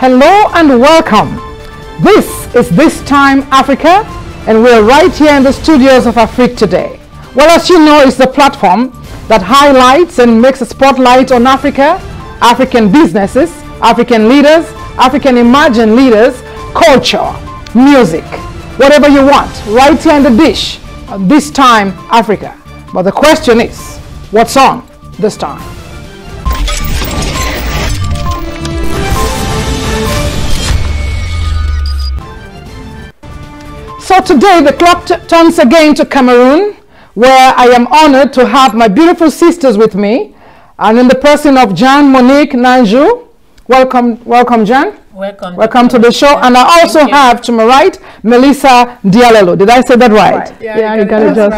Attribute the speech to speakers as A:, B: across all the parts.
A: Hello and welcome. This is This Time Africa, and we're right here in the studios of Afrique Today. Well, as you know, it's the platform that highlights and makes a spotlight on Africa, African businesses, African leaders, African emerging leaders, culture, music, whatever you want, right here in the dish. This Time Africa. But the question is, what's on this time? So today the clock turns again to Cameroon, where I am honored to have my beautiful sisters with me, and in the person of Jan Monique Nanjou. Welcome Jan. Welcome to the show. And I also have to my right Melissa Diallo. Did I say that right?
B: Yeah, you got it just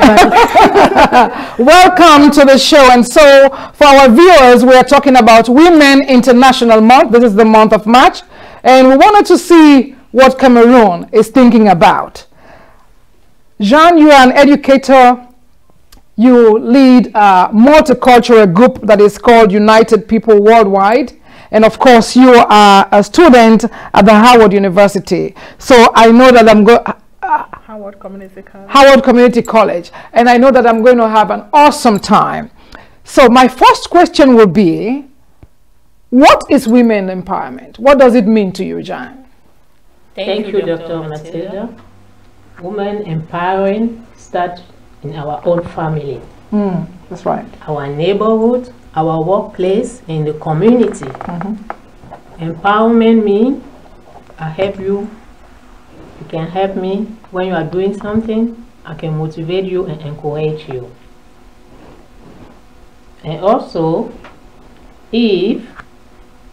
B: right.
A: Welcome to the show. And so for our viewers, we are talking about Women International Month. This is the month of March, and we wanted to see what Cameroon is thinking about. Jean, you are an educator. You lead a multicultural group that is called United People Worldwide. And of course, you are a student at the Howard University. So I know that I'm going...
B: Howard Community College.
A: Howard Community College. And I know that I'm going to have an awesome time. So my first question will be, what is women empowerment? What does it mean to you, Jean?
C: Thank you, Dr. Matilda. Women empowering starts in our own family.
A: That's right.
C: Our neighborhood, our workplace, in the community. Empowerment means I help you, you can help me. When you are doing something, I can motivate you and encourage you. And also, if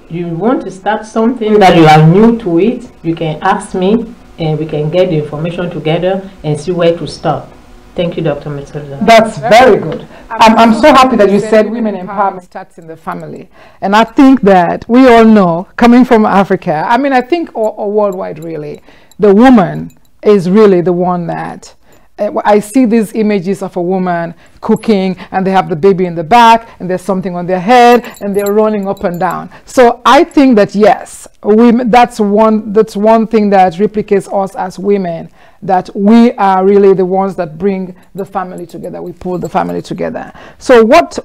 C: you want to start something that you are new to it, you can ask me and we can get the information together and see where to start. Thank you, Dr. Matilda.
A: That's very good. I'm so happy that you said women empowerment starts in the family. And I think that we all know, coming from Africa, I mean, I think or worldwide really, the woman is really the one that, I see these images of a woman cooking and they have the baby in the back and there's something on their head and they're running up and down. So I think that yes, women, that's one thing that replicates us as women, that we are really the ones that bring the family together. We pull the family together. So what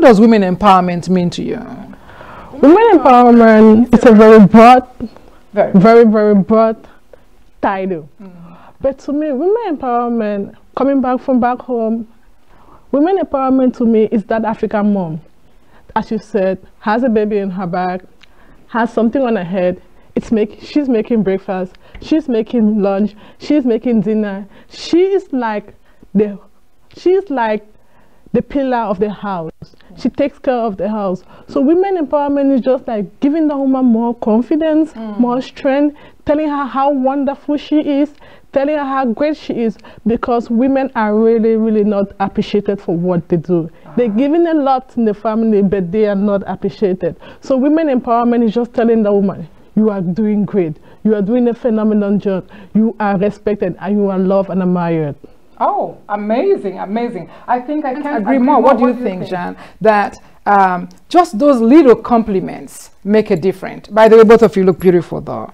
A: does women empowerment mean to you?
B: Women empowerment is a very broad title. But to me, women empowerment, coming back from back home, women empowerment to me is that African mom, as you said, has a baby in her back, has something on her head. She's making breakfast, she's making lunch, she's making dinner. She's like the pillar of the house. She takes care of the house. So women empowerment is just like giving the woman more confidence, more strength, telling her how wonderful she is, telling her how great she is, because women are really not appreciated for what they do. They're giving a lot in the family, but they are not appreciated. So women empowerment is just telling the woman, you are doing great, you are doing a phenomenal job, you are respected, and you are loved and admired.
A: Oh, amazing, amazing. I think I can't agree more. What do you think, Jean? That just those little compliments make a difference. By the way, both of you look beautiful though.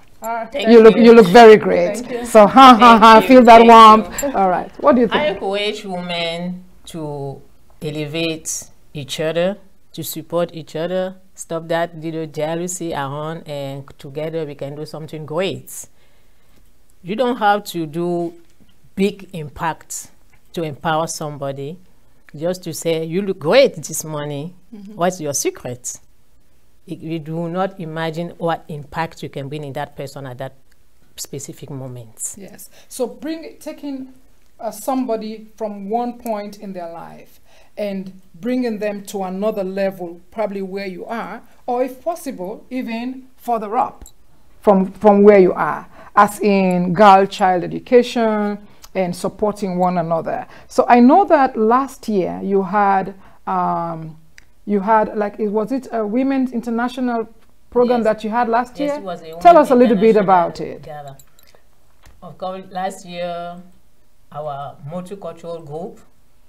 A: You look very great. So feel that warmth. All right. What do you think?
C: I encourage women to elevate each other, to support each other, stop that little jealousy around, and together we can do something great. You don't have to do big impact to empower somebody. Just to say, you look great this morning. What's your secret? You do not imagine what impact you can bring in that person at that specific moment.
A: Yes. So taking somebody from one point in their life and bringing them to another level, probably where you are, or if possible, even further up from where you are, as in girl-child education and supporting one another. So I know that last year you had like, was it a Women's International program that you had last year?
C: It was a
A: Tell us a little bit about it.
C: Gala. Of course, last year, our multicultural group,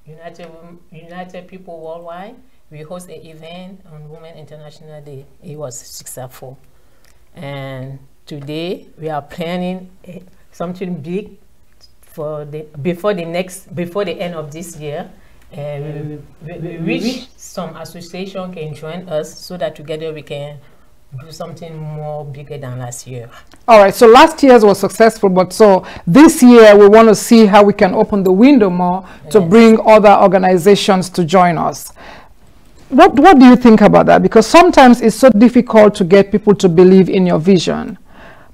C: United People Worldwide, we host an event on Women International Day. It was successful. And today we are planning something big for before the end of this year. And we wish some association can join us so that together we can do something more bigger than last year.
A: All right, so last year's was successful, but so this year we want to see how we can open the window more to bring other organizations to join us. What do you think about that? Because sometimes it's so difficult to get people to believe in your vision.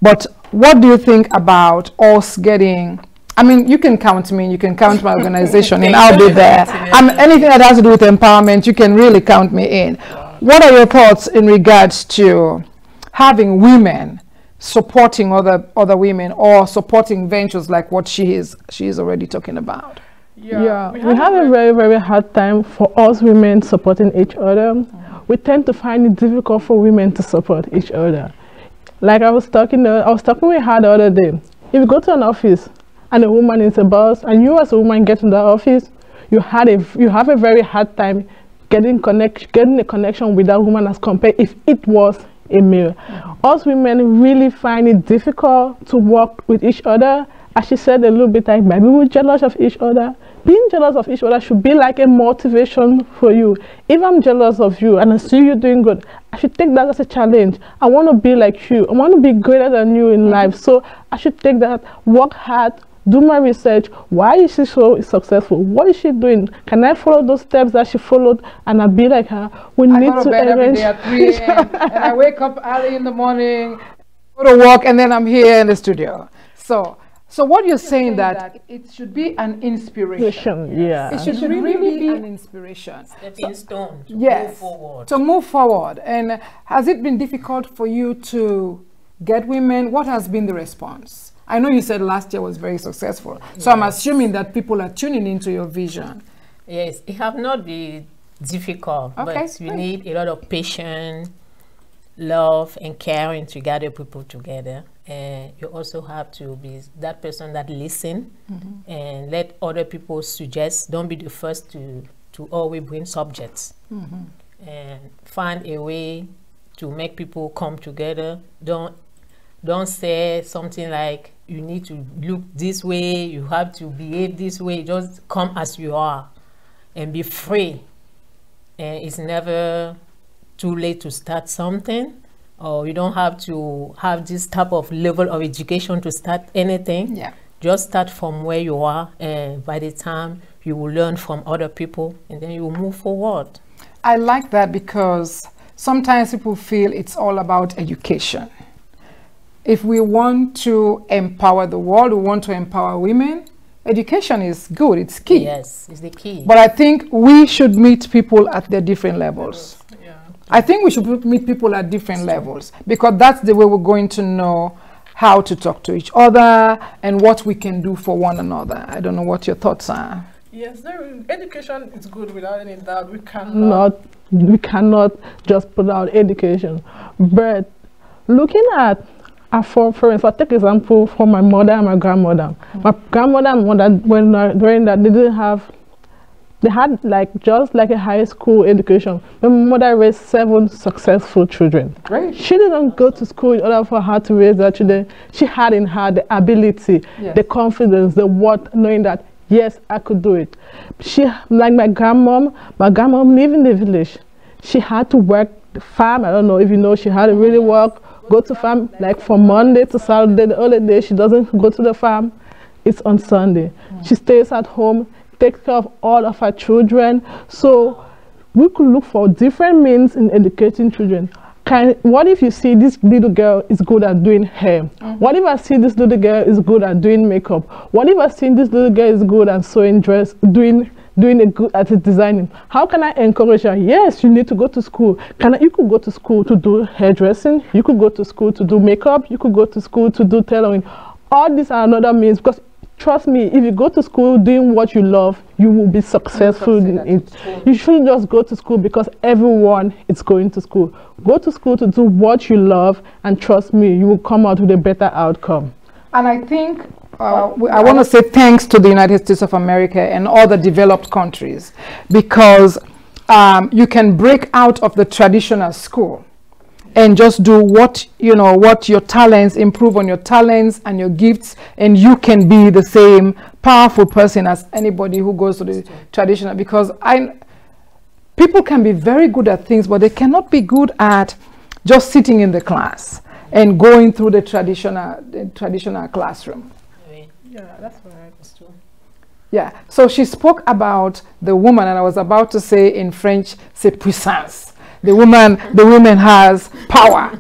A: But what do you think about us getting, I mean, you can count me, you can count my organization, and I'll be there. Anything that has to do with empowerment, you can really count me in. What are your thoughts in regards to having women supporting other women or supporting ventures like what she is already talking about?
B: Yeah, we have a very, very hard time for us women supporting each other. We tend to find it difficult for women to support each other. Like I was talking with her the other day. If you go to an office and a woman is a boss, and you as a woman get in the office, you have a very hard time getting a connection with that woman as compared if it was a male. Us women really find it difficult to work with each other. As she said a little bit, like maybe we're jealous of each other. Being jealous of each other should be like a motivation for you. If I'm jealous of you and I see you doing good, I should take that as a challenge. I want to be like you. I want to be greater than you in life. So I should take that, work hard, do my research. Why is she so successful? What is she doing? Can I follow those steps that she followed and I'll be like her? We need to
A: bed every day at 3 a.m. and I wake up early in the morning, go to work, and then I'm here in the studio. So what you're saying that it should be an inspiration.
B: Yeah.
A: It should really be an inspiration.
C: Stepping stone to
A: move
C: forward.
A: To move forward. And has it been difficult for you to get women? What has been the response? I know you said last year was very successful. So I'm assuming that people are tuning into your vision.
C: Yes, it have not been difficult, but you need a lot of patience, love, and caring to gather people together. And you also have to be that person that listen and let other people suggest. Don't be the first to always bring subjects. And find a way to make people come together. Don't say something like you need to look this way, you have to behave this way. Just come as you are and be free. And it's never too late to start something. Or you don't have to have this type of level of education to start anything.
A: Yeah.
C: Just start from where you are, and by the time you will learn from other people, and then you will move forward.
A: I like that because sometimes people feel it's all about education. If we want to empower the world, we want to empower women, education is good, it's key.
C: Yes, it's the key.
A: But I think we should meet people at their different levels. I think we should meet people at different levels because that's the way we're going to know how to talk to each other and what we can do for one another. I don't know what your thoughts are.
D: Yes, education is good without any doubt. We
B: cannot just put out education. But looking at for instance, I'll take example from my mother and my grandmother. My grandmother and mother, during that, they had just like a high school education. My mother raised 7 successful children.
A: Great.
B: She didn't go to school in order for her to raise her children. She had in her the ability, the confidence, the what, knowing that, yes, I could do it. She, like my grandmom lived in the village. She had to work the farm. I don't know if you know, she had to really work, go to farm, like from Monday to Saturday. The only day she doesn't go to the farm, it's on Sunday. She stays at home, takes care of all of our children. So we could look for different means in educating children. What if you see this little girl is good at doing hair? What if I see this little girl is good at doing makeup? What if I see this little girl is good at sewing dress, doing at designing? How can I encourage her? Yes, you need to go to school. You could go to school to do hairdressing. You could go to school to do makeup. You could go to school to do tailoring. All these are another means, because trust me, if you go to school doing what you love, you will be successful in it. You shouldn't just go to school because everyone is going to school. Go to school to do what you love, and trust me, you will come out with a better outcome.
A: And I think I want to say thanks to the United States of America and all the developed countries, because you can break out of the traditional school. and just do what what your talents, improve on your talents and your gifts, and you can be the same powerful person as anybody who goes to the traditional. Because people can be very good at things, but they cannot be good at just sitting in the class and going through the traditional classroom.
D: Yeah, that's right. That's true.
A: Yeah, so she spoke about the woman, and I was about to say in French, c'est puissance. The woman has power.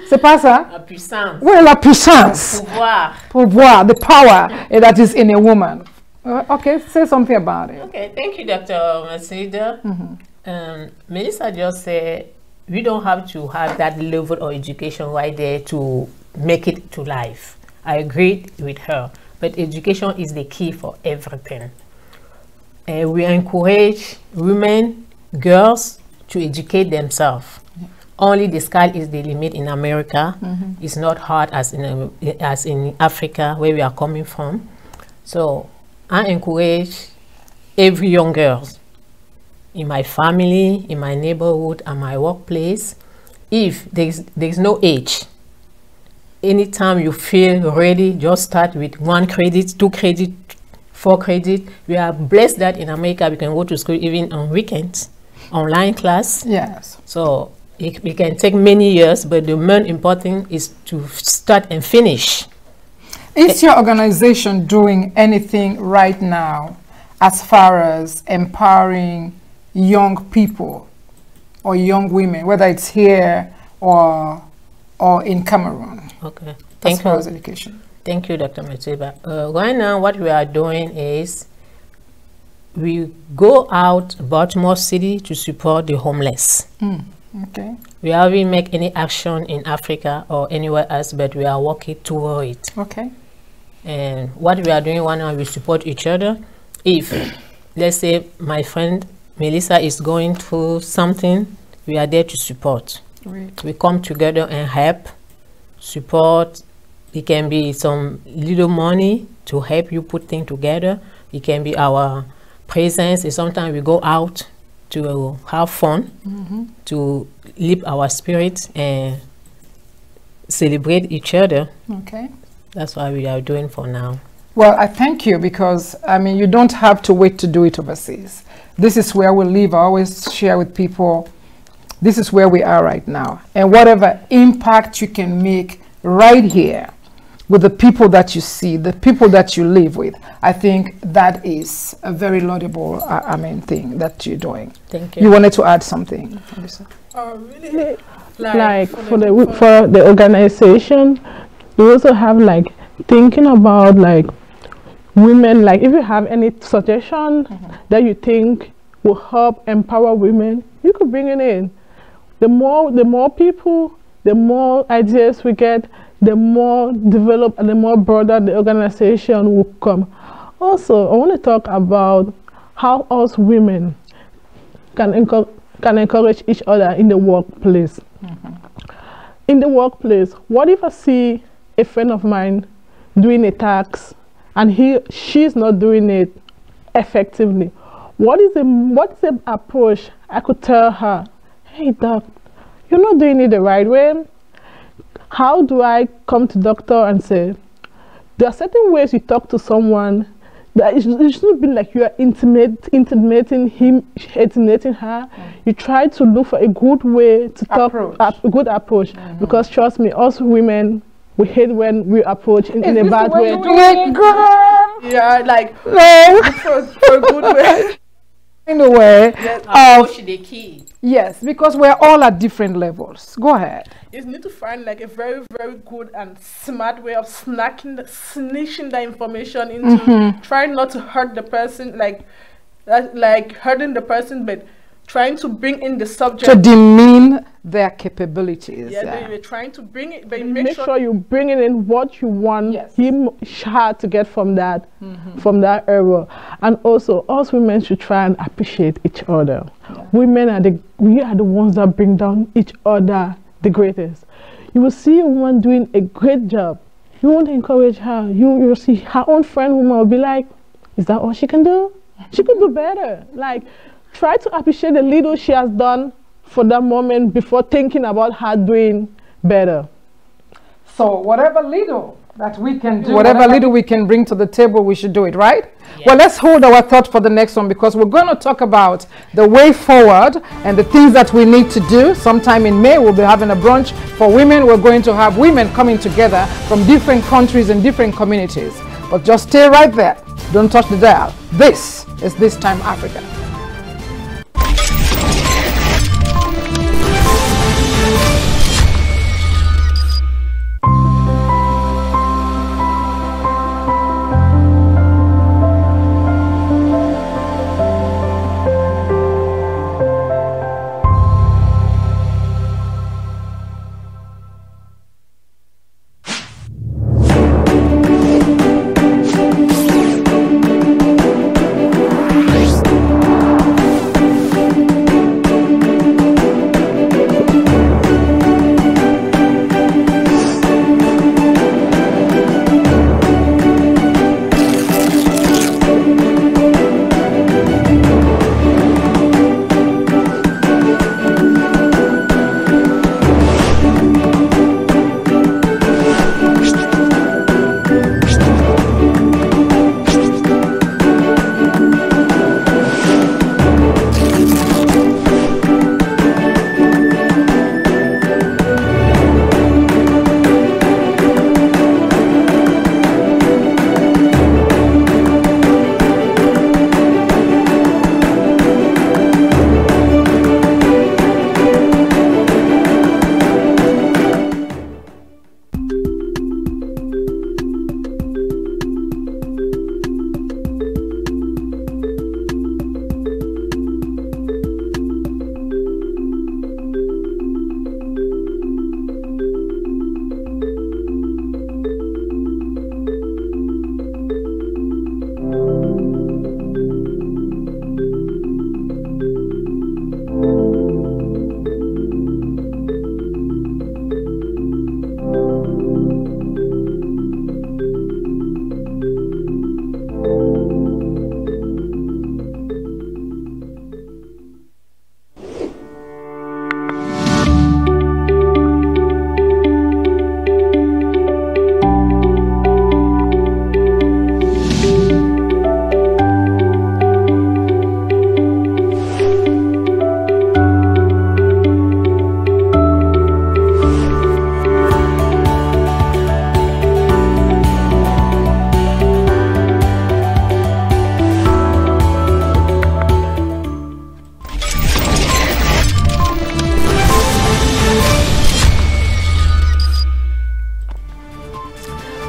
A: C'est pas ça?
C: La puissance.
A: Well, la puissance. Pouvoir, the power that is in a woman. Okay, say something about it.
C: Okay, thank you, Dr. Masida. Melissa just said we don't have to have that level of education right there to make it to life. I agree with her. But education is the key for everything. We encourage women, girls to educate themselves. Only the sky is the limit in America. It's not hard as in Africa, where we are coming from. So I encourage every young girl in my family, in my neighborhood, and my workplace, if there's no age. Anytime you feel ready, just start with 1 credit, 2 credit, 4 credit. We are blessed that in America we can go to school even on weekends, online class.
A: Yes.
C: So it can take many years, but the main important is to start and finish.
A: Is your organization doing anything right now as far as empowering young people or young women, whether it's here or in Cameroon?
C: Okay,
A: as far as education.
C: Thank you, Dr. Matiba. Right now, what we are doing is we go out Baltimore City to support the homeless.
A: Okay.
C: We haven't make any action in Africa or anywhere else, but we are working toward it.
A: Okay.
C: And what we are doing right now, we support each other. If, let's say, my friend Melissa is going through something, we are there to support.
A: Great.
C: We come together and help, support. It can be some little money to help you put things together. It can be our presence. And sometimes we go out to have fun, to lift our spirits and celebrate each other.
A: Okay.
C: That's what we are doing for now.
A: Well, I thank you, because I mean, you don't have to wait to do it overseas. This is where we live. I always share with people, this is where we are right now. And whatever impact you can make right here with the people that you see, the people that you live with, I think that is a very laudable, thing that you're doing.
C: Thank you.
A: You wanted to add something, Lisa?
D: Really?
B: Like for the organization, we also have like thinking about like women, like if you have any suggestion that you think will help empower women, you could bring it in. The more people, the more ideas we get, the more developed and the more broader the organization will come. Also, I want to talk about how us women can encourage each other in the workplace. In the workplace, what if I see a friend of mine doing a task and she's not doing it effectively? What's the approach I could tell her? Hey doc, you're not doing it the right way. How do I come to doctor and say, there are certain ways you talk to someone that it shouldn't be like you are intimidating her. You try to look for a good way to talk, a good approach. Because trust me, us women, we hate when we approach in a bad way.
D: Yeah, like
A: no,
D: for a good way.
A: In a way,
C: approach the key.
A: Yes, because we're all at different levels. Go ahead.
D: You need to find like a very, very good and smart way of snitching the information into trying not to hurt the person, like hurting the person, but trying to bring in the subject.
A: To demean their capabilities.
D: Yeah, you're trying to bring it, but
B: make sure you bring it in what you want her to get from that area. And also, us women should try and appreciate each other. Yeah. We are the ones that bring down each other the greatest. You will see a woman doing a great job. You want to encourage her. You'll see her own friend woman will be like, is that all she can do? She could do better. Like, try to appreciate the little she has done for that moment before thinking about her doing better.
A: So whatever little that we can do, whatever little we can bring to the table, we should do it, right? Yes. Well, let's hold our thought for the next one, because we're going to talk about the way forward and the things that we need to do. Sometime in May, we'll be having a brunch for women. We're going to have women coming together from different countries and different communities. But just stay right there. Don't touch the dial. This is This Time Africa.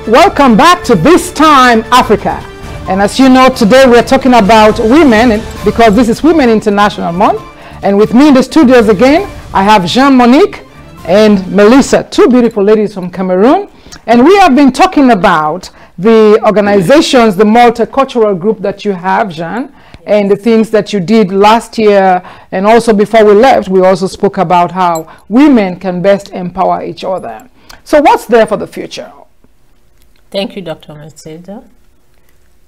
A: Welcome back to This Time Africa. And as you know, today we're talking about women, because this is Women International Month. And with me in the studios again, I have Jean-Monique and Melissa, two beautiful ladies from Cameroon. And we have been talking about the organizations, the multicultural group that you have, Jean, and the things that you did last year. And also before we left, we also spoke about how women can best empower each other. So what's there for the future?
C: Thank you, Dr. Matilda.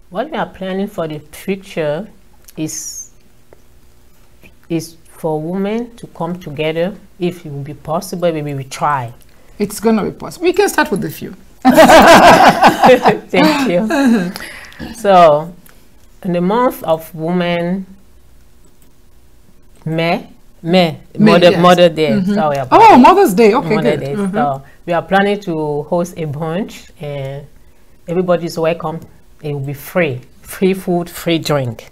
C: What we are planning for the future is for women to come together. If it will be possible, maybe we try.
A: It's going to be possible. We can start with a few.
C: Thank you. So, in the month of Women, May,
A: yes.
C: Mother Day.
A: Mm-hmm.
C: Sorry about
A: oh, Mother's Day. Okay,
C: Mother
A: good.
C: Day.
A: Mm-hmm.
C: So we are planning to host a brunch, and everybody's welcome. It will be free food, free drink,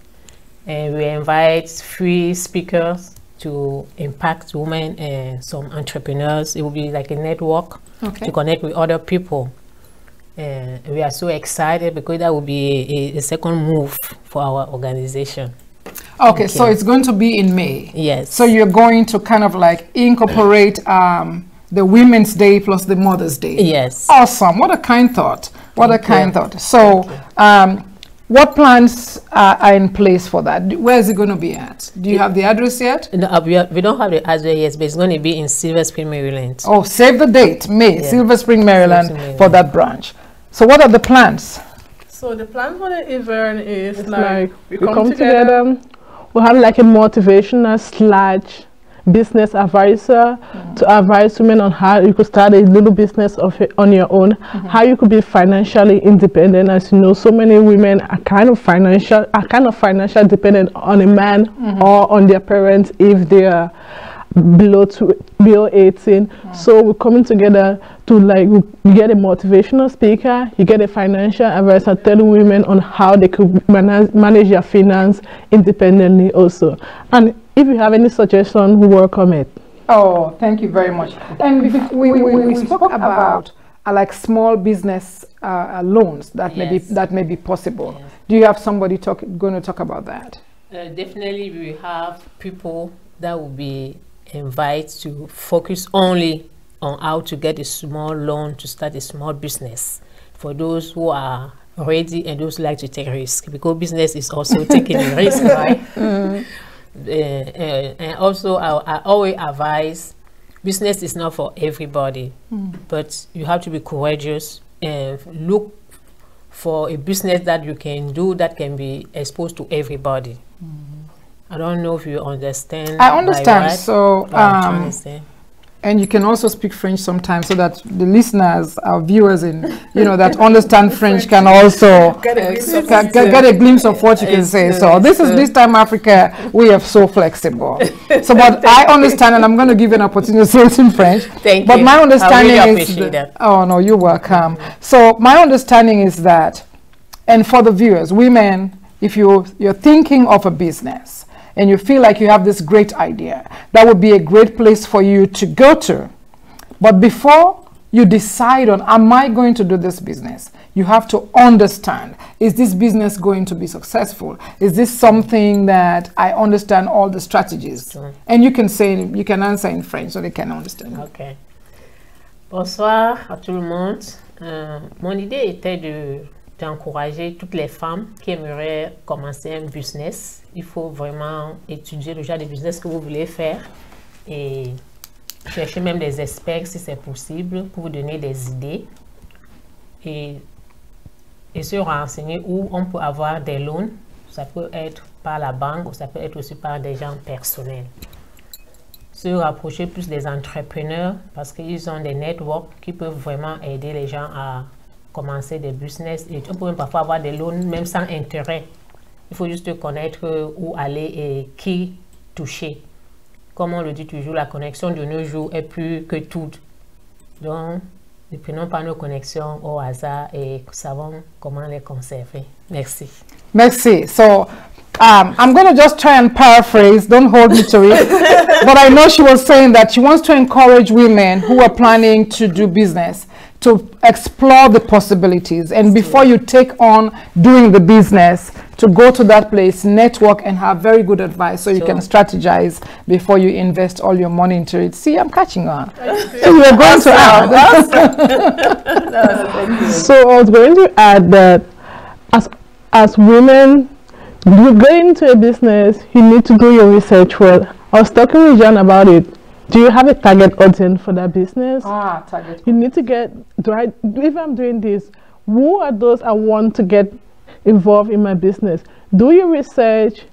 C: and we invite free speakers to impact women and some entrepreneurs. It will be like a network to connect with other people. And we are so excited because that will be a second move for our organization.
A: Okay, so it's going to be in May.
C: Yes.
A: So you're going to kind of like incorporate the Women's Day plus the Mother's Day.
C: Yes.
A: Awesome. What a kind thought. What a kind thought. So what plans are in place for that? Where is it going to be at? Do you have the address yet?
C: No, we don't have the address yet, but it's going to be in Silver Spring, Maryland.
A: Oh, save the date, May, Silver Spring, Maryland, for that branch. So what are the plans?
D: So the plan for the event is
B: like we come together. We'll have like a motivational / business advisor to advise women on how you could start a little business on your own, how you could be financially independent. As you know, so many women are kind of financial dependent on a man or on their parents if they are below 18. So we're coming together to, like, you get a motivational speaker, you get a financial advisor telling women on how they could manage their finance independently also. And if you have any suggestion, we welcome it.
A: Oh, thank you very much. And we spoke about like small business loans that may be possible. Yes. Do you have somebody going to talk about that?
C: Definitely, we have people that will be invited to focus only on how to get a small loan to start a small business for those who are ready and those who like to take risk, because business is also taking a risk, right? And also I always advise, business is not for everybody, but you have to be courageous and look for a business that you can do that can be exposed to everybody. I don't know if you understand.
A: I understand. So and you can also speak French sometimes, so that the listeners, our viewers that understand French can also get a glimpse of what you can say. So this time Africa, we are so flexible. So but I understand, and I'm going to give you an opportunity to say it in French.
C: Thank
A: but
C: you.
A: My understanding
C: I really
A: is
C: appreciate that.
A: Oh no, you're welcome. So my understanding is that, and for the viewers, women, if you're thinking of a business and you feel like you have this great idea, that would be a great place for you to go to. But before you decide on, am I going to do this business, you have to understand, is this business going to be successful? Is this something that I understand all the strategies? Sure. And you can answer in French so they can understand.
C: Okay. Bonsoir à tout le monde. Mon idée était d'encourager toutes les femmes qui aimeraient commencer un business. Il faut vraiment étudier le genre de business que vous voulez faire et chercher même des experts si c'est possible pour vous donner des idées et se renseigner où on peut avoir des loans. Ça peut être par la banque ou ça peut être aussi par des gens personnels. Se rapprocher plus des entrepreneurs parce qu'ils ont des networks qui peuvent vraiment aider les gens à commencer des business, et on peut même parfois avoir des loans même sans intérêt. Il faut juste connaître où aller et qui toucher. Comme on le dit toujours, la connexion de nos jours est plus que tout. Donc, ne prenons pas nos connexions au hasard et savons comment les conserver. Merci.
A: Merci. So, I'm going to just try and paraphrase, don't hold me to it, but I know she was saying that she wants to encourage women who are planning to do business to explore the possibilities, and before you take on doing the business, to go to that place, network, and have very good advice so you can strategize before you invest all your money into it. See, I'm catching on. We're going to add.
B: So I was going to add that as women, you go into a business, you need to do your research well. I was talking with John about it. Do you have a target audience for that business?
A: Target.
B: You need to get, if I'm doing this, who are those I want to get involved in my business? Do your research,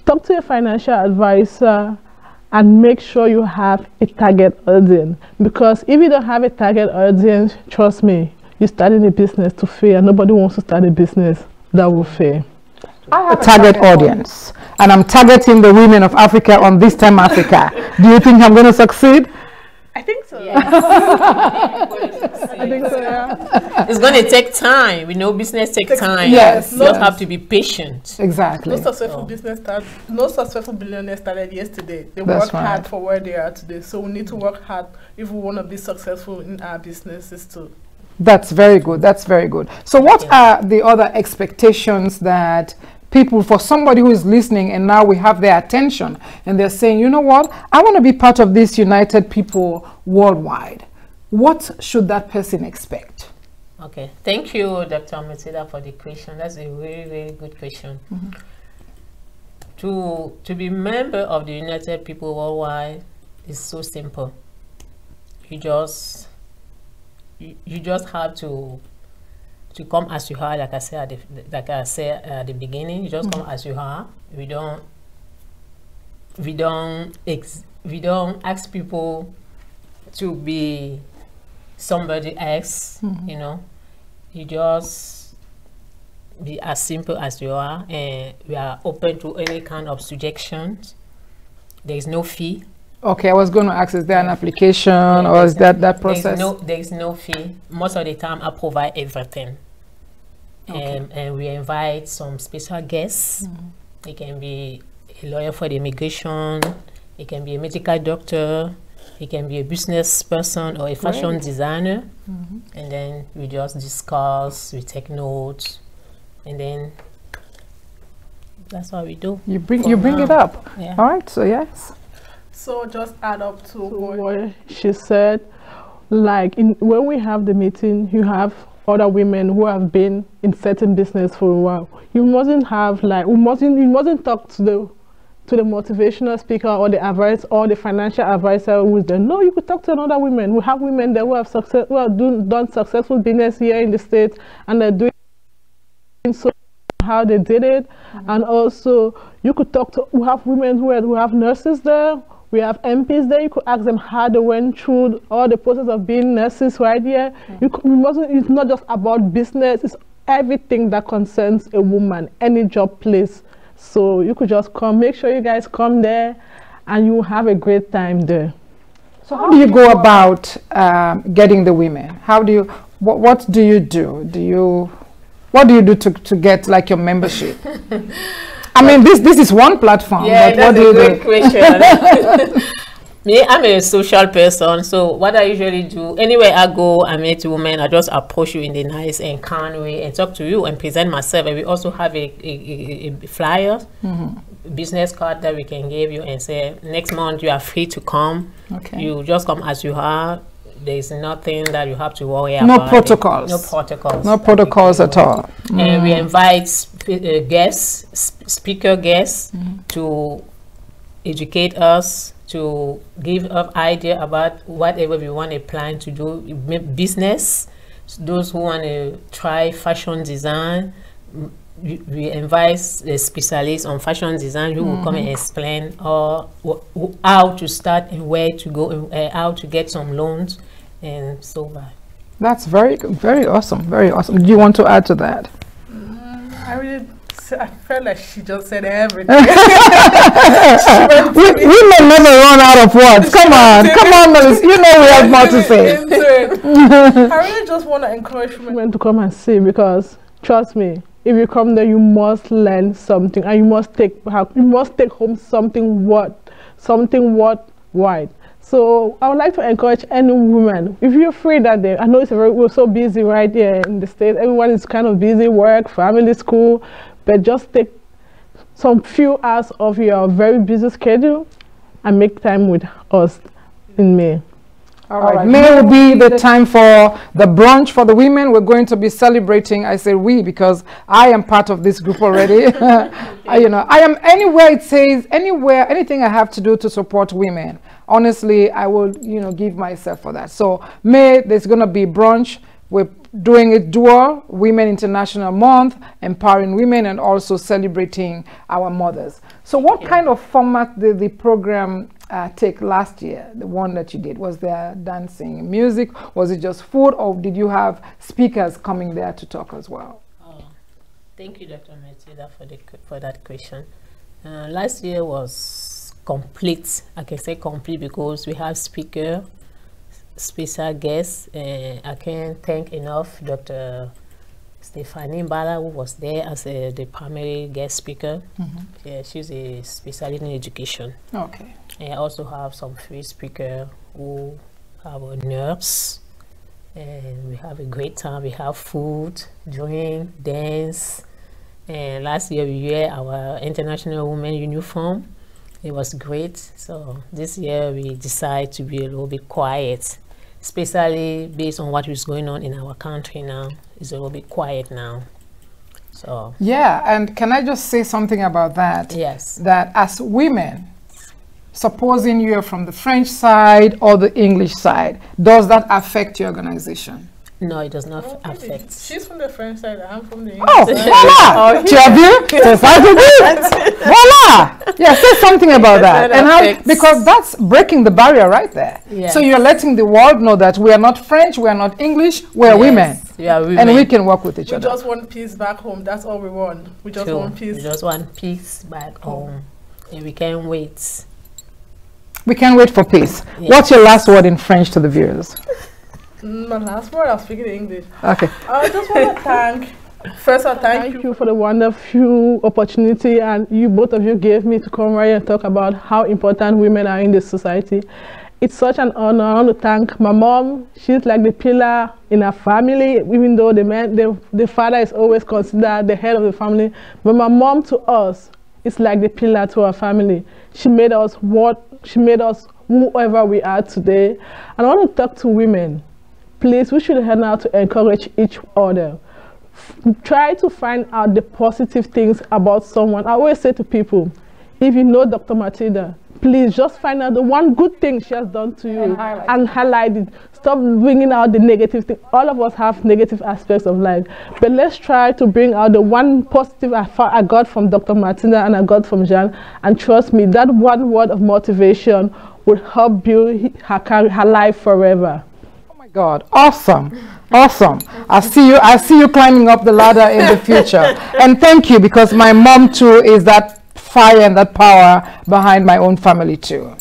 B: talk to a financial advisor, and make sure you have a target audience. Because if you don't have a target audience, trust me, you're starting a business to fail. Nobody wants to start a business that will fail.
A: I have a target audience, and I'm targeting the women of Africa on This Time Africa. Do you think I'm going to succeed?
D: I think so.
C: Yes.
B: I think so, yeah.
C: It's going to take time. We know business takes time.
A: Yes.
C: You just have to be patient.
A: Exactly.
D: No successful billionaire started yesterday. They worked hard for where they are today. So we need to work hard if we want to be successful in our businesses too.
A: That's very good. That's very good. So what are the other expectations that people, for somebody who is listening and now we have their attention and they're saying, you know what, I want to be part of this United People Worldwide. What should that person expect?
C: Okay. Thank you, Dr. Matilda, for the question. That's a very, very good question. To be member of the United People Worldwide is so simple. You just have to come as you are, like I said at the beginning. You just come as you are. We don't we don't ask people to be somebody else, you know. You just be as simple as you are, and we are open to any kind of suggestions. There is no fee.
A: Okay, I was going to ask, is there an application or is that process?
C: There is no fee. Most of the time, I provide everything. Okay. And we invite some special guests. It can be a lawyer for the immigration. It can be a medical doctor. It can be a business person or a fashion designer. And then we just discuss, we take notes, and then that's what we do. You bring
A: it up. Yeah. All right, so yes.
D: So just add up to
B: what she said, like when we have the meeting, you have other women who have been in certain business for a while. You mustn't have like, you mustn't talk to the motivational speaker or the advice or the financial advisor who is there. No, you could talk to another women. We have women there who have done successful business here in the States, and they're doing so how they did it. And also you could talk to, we have women who have nurses there. We have MPs there. You could ask them how they went through all the process of being nurses right here. It's not just about business. It's everything that concerns a woman, any job place. So you could just come. Make sure you guys come there, and you have a great time there.
A: So how do you go about getting the women? How do you? What do you do? What do you do to get like your membership? I mean, this is one platform.
C: Yeah,
A: but
C: that's a great question. Me, I'm a social person, so what I usually do, anywhere I go, I meet women, I just approach you in the nice and kind way and talk to you and present myself. And we also have a flyer, business card that we can give you and say, next month you are free to come. Okay. You just come as you are. There's nothing that you have to worry about.
A: No protocols.
C: No protocols.
A: No protocols at all.
C: And we invite speaker guests to educate us, to give us idea about whatever we want to plan to do, business. Those who want to try fashion design, we invite a specialist on fashion design who will come and explain how to start and where to go and how to get some loans and so on.
A: That's very, very awesome. Very awesome. Do you want to add to that?
D: I felt like she just said everything.
A: we may never run out of words. Come on, Melissa. You know we have more to say.
D: I really just want to encourage women
B: to come and see, because trust me, if you come there, you must learn something, and you must take home something worthwhile. So I would like to encourage any woman, if you're free that day. I know we're so busy right here in the States. Everyone is kind of busy, work, family, school, but just take some few hours of your very busy schedule and make time with us in May.
A: All right. May will be the time for the brunch for the women. We're going to be celebrating. I say we because I am part of this group already. You know, I am anywhere it says, anywhere, anything I have to do to support women. Honestly, I will, give myself for that. So May, there's going to be brunch. We're doing it dual, Women International Month, empowering women and also celebrating our mothers. So what kind of format did the program take last year, the one that you did? Was there dancing, music? Was it just food, or did you have speakers coming there to talk as well?
C: Oh, thank you, Dr. Matilda, for that question. Last year was complete. I can say complete because we have speaker, special guests. I can't thank enough Dr. Stephanie Mbala, who was there as the primary guest speaker. Yeah, she's a specialist in education.
A: Okay.
C: And I also have some free speakers who have a nurse, and we have a great time. We have food, drink, dance. And last year we wear our International Women uniform. It was great. So this year we decided to be a little bit quiet, especially based on what is going on in our country now. It's a little bit quiet now. So
A: yeah, and can I just say something about that?
C: Yes.
A: That as women, supposing you're from the French side or the English side, does that affect your organization?
C: No, it does not affect.
D: She's from the French side. I'm from the English
A: Oh,
D: side.
A: voila! Tu as vu? C'est ça que dit. Voila! Yeah, say something about that. And how, because that's breaking the barrier right there.
C: Yes.
A: So you're letting the world know that we are not French, we are not English, we are women.
C: We are women.
A: And we can work with each
D: We
A: other.
D: just want peace back home. That's all we want. We just
C: True.
D: want peace.
C: We just want peace back home. And we can't wait.
A: We can't wait for peace.
C: Yes.
A: What's your last word in French to the viewers?
D: My last word, I'll speak in English.
A: Okay.
D: I just want to thank. First, I thank you.
B: You for the wonderful opportunity and you both of you gave me to come right and talk about how important women are in this society. It's such an honor. I want to thank my mom. She's like the pillar in our family, even though the father is always considered the head of the family. But my mom to us is like the pillar to our family. She made us whoever we are today. And I want to talk to women. Please, we should learn how to encourage each other. Try to find out the positive things about someone. I always say to people, if you know Dr. Matilda, please just find out the one good thing she has done to you and highlight it. Stop bringing out the negative thing. All of us have negative aspects of life, but let's try to bring out the one positive I got from Dr. Matilda and I got from Jeanne. And trust me, that one word of motivation would help build her life forever.
A: God, awesome, awesome. I see you climbing up the ladder in the future. And thank you, because my mom too is that fire and that power behind my own family too.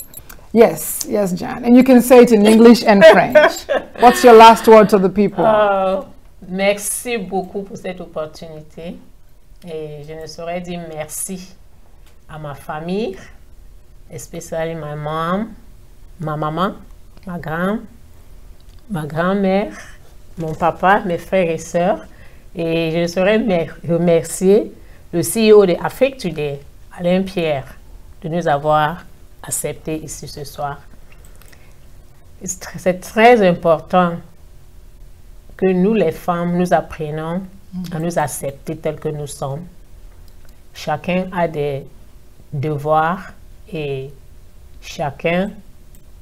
A: Yes, yes, Jan. And you can say it in English and French. What's your last word to the people?
C: Merci beaucoup pour cette opportunité. Et je ne saurais dire merci à ma famille, especially my mom, ma maman, ma grand-mère, mon papa, mes frères et sœurs. Et je saurais remercier le CEO de Afrique Today, Alain Pierre, de nous avoir acceptés ici ce soir. C'est très important que nous, les femmes, nous apprenions à nous accepter tels que nous sommes. Chacun a des devoirs et chacun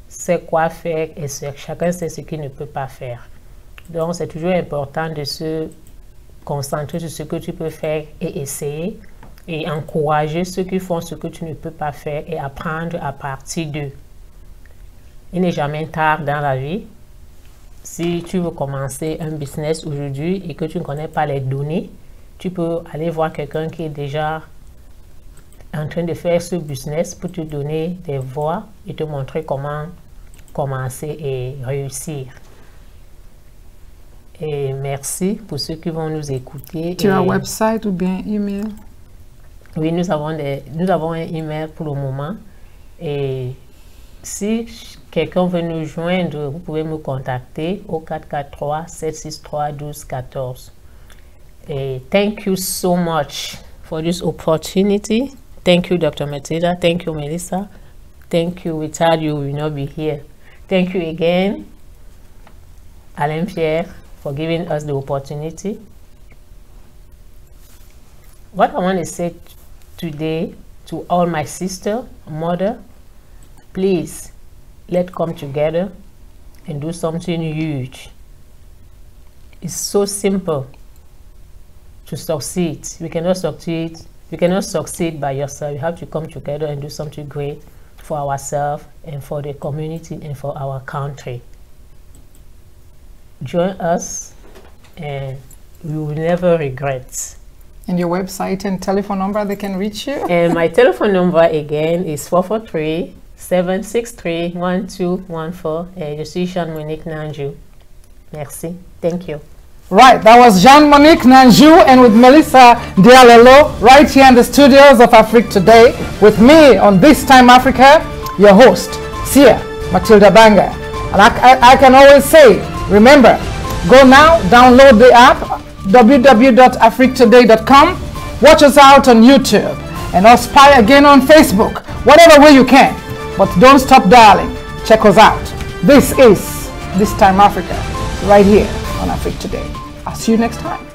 C: sait quoi faire et chacun sait ce qu'il ne peut pas faire. Donc, c'est toujours important de se concentrer sur ce que tu peux faire et essayer et encourager ceux qui font ce que tu ne peux pas faire et apprendre à partir d'eux. Il n'est jamais tard dans la vie. Si tu veux commencer un business aujourd'hui et que tu ne connais pas les données, tu peux aller voir quelqu'un qui est déjà en train de faire ce business pour te donner des voies et te montrer comment commencer et réussir. Et merci pour ceux qui vont nous écouter.
A: Tu as un website ou bien email?
C: Oui, nous avons un email pour le moment. Et si quelqu'un veut nous joindre, vous pouvez me contacter au 443-763-1214. Et thank you so much for this opportunity. Thank you, Dr. Matilda. Thank you, Melissa. Thank you. Without you, we will not be here. Thank you again, Alain Pierre, for giving us the opportunity. What I want to say today to all my sister, mother, please, let's come together and do something huge. It's so simple to succeed. We cannot succeed by yourself. You have to come together and do something great for ourselves and for the community and for our country. Join us and we will never regret.
A: And your website and telephone number, they can reach you?
C: And my telephone number again is 443-763-1214. Et je suis Jeanne-Monique Nanjou. Merci. Thank you.
A: Right, that was Jeanne-Monique Nanjou and with Melissa Dialelo right here in the studios of Afrique Today with me on This Time Africa, your host, Sia Matilda Banga. And I can always say, remember, go now, download the app, www.afriquetoday.com. Watch us out on YouTube and us spy again on Facebook, whatever way you can. But don't stop dialing. Check us out. This is This Time Africa, right here on Afrique Today. I'll see you next time.